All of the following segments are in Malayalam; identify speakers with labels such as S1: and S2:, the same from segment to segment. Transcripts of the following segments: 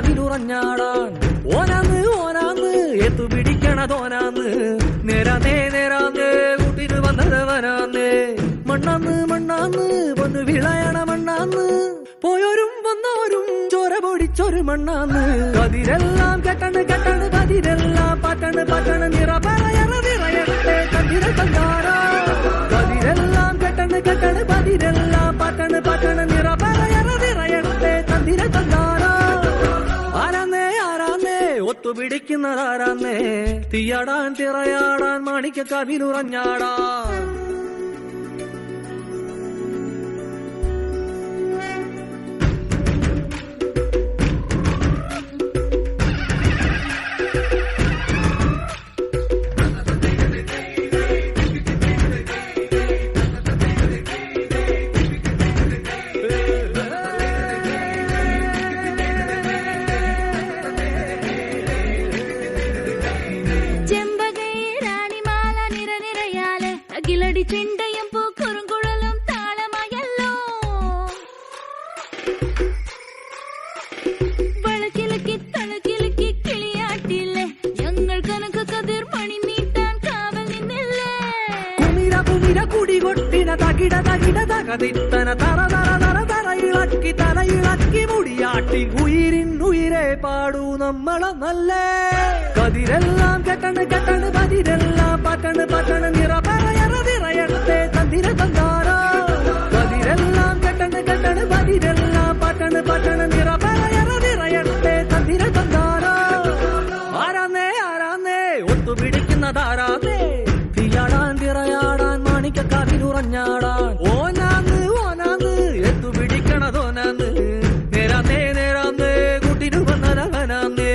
S1: കവിനുറഞ്ഞാടാൻ ഓനാന്ന് ഓനാന്ന് എത്തുപിടിക്കണതോനാന്ന് നേരാന്നേ കൂട്ടിന് വന്നതവനാന്ന് മണ്ണാന്ന് മണ്ണാന്ന് പൊന്നു വിളയണ മണ്ണാന്ന് പോയോരും വന്നോരും ചോര പൊടിച്ചൊരു മണ്ണാന്ന് കതിരെല്ലാം കെട്ടണ് കതിരെല്ലാം പറ്റണ് നിറ പറയണേ കതിര തന്താര കതിരെല്ലാം കെട്ടണ് കതിരെല്ലാം പറ്റണ് നിറ പറയണേ കതിര തന്താര ആരാന്നേ ഒത്തുപിടിക്കുന്നതാരാന്നേ തീയാടാൻ തിറയാടാൻ മാണിക്ക കവിനുറഞ്ഞാടാ
S2: ചിണ്ടയും പൂക്കുറുങ്കുഴലും താളമായല്ലോ വളക്കിലക്കി തളക്കിലക്കി കിളിയാട്ടില്ലേ ഞങ്ങൾ കനക കതിർ മണി നീട്ടാൻ കാവൽ നിന്നില്ലേ
S1: കുമിര കുടികൊട്ടിന തകിട തകതിത്തന തറയിളക്കി മുടിയാട്ടി ഉയിരെ പാടൂ നമ്മളെ നല്ലേ കതിരെല്ലാം കെട്ടണ് പതിരെല്ലാം പറ്റണ് നിറ പറയണേ തന്തിര തന്താര കതിരെല്ലാം കെട്ടണ് പതിരെല്ലാം പറ്റണ് നിറ പറയണേ തന്തിര തന്താര ആരാന്നേ ഒത്തുപിടിക്കുന്നതാരാന്നേ തീയാടാൻ തിറയാടാൻ മാണിക്ക കവിനുറഞ്ഞാടാൻ ഓനാന്ന് എത്തുപിടിക്കണതോനാന്ന് നേരാന്നേ കൂട്ടിനു വന്നതവനാന്നേ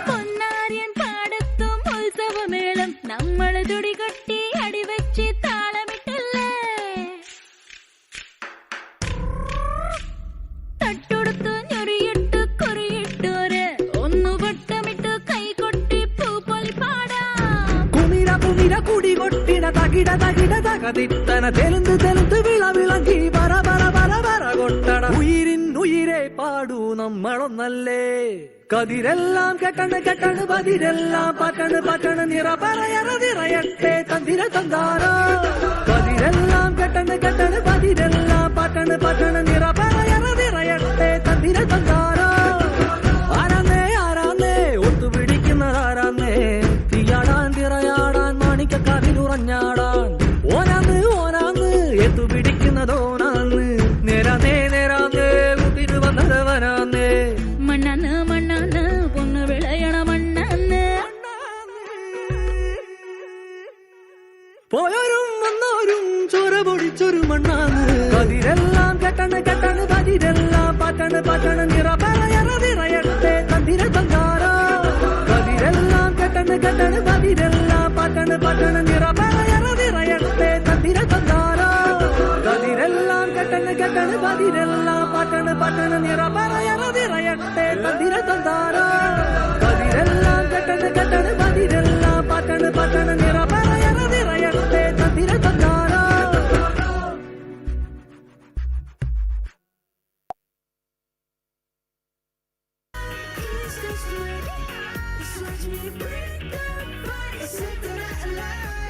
S2: പൊന്നാര്യൻ പാടത്തും ഉത്സവമേളം നമ്മള് തുടികൊട്ടി അടിവെച്ച് താളമിട്ടല്ലേ തട്ടൊടുത്ത് ഞൊറിയിട്ട് കുറിയിട്ടോര് ഒന്നു വട്ടമിട്ട് കൈകൊട്ടി പൂപ്പൊലി പാടാം
S1: കുമിര കുടികൊട്ടിന തകിട തകതിത്തന തെലുന്ത് വിളവിളക്കി പറ കൊട്ടണ ഉയിരെ പാടൂ നമ്മളൊന്നല്ലേ കതിരെല്ലാം കെട്ടണ് പതിരെല്ലാം പറ്റണ് നിറ പറയണേ തന്തിര തന്താര കതിരെല്ലാം കെട്ടണ് പതിരെല്ലാം പറ്റണ് നിറ പറയണേ തന്തിര തന്താര ആരാന്നേ ഒത്തുപിടിക്കുന്നതാരാന്നേ തീയാടാൻ തിറയാടാൻ മാണിക്ക കവിനുറഞ്ഞാടാൻ ഓനാന്ന് എത്തുപിടിക്കുന്നതോനാന്ന് നേരാന്നേ കൂട്ടിന് വന്നതവനാന്നേ
S2: മണ്ണാന്ന് പൊന്നു വിളയണ മണ്ണാന്ന്
S1: പോയോരും വന്നോരും ചോര പൊടിച്ചൊരു മണ്ണാന്ന് കതിരെല്ലാം കെട്ടണ് പതിരെല്ലാം പറ്റണ് നിറ പറയണേ തന്തിര തന്താര കതിരെല്ലാം കെട്ടണ് പതിരെല്ലാം പറ്റണ് നിറ പറയണേ തന്തിര തന്താര കതിരെല്ലാം കെട്ടണ് പതിരെല്ലാം പറ്റണ് നിറ പറയണേ തന്തിര തന്താര കതിരെല്ലാം കെട്ടണ് പതിരെല്ലാം പറ്റണ് നിറ പറയണേ തന്തിര തന്താര
S3: Watch me break the fight, set the night alive.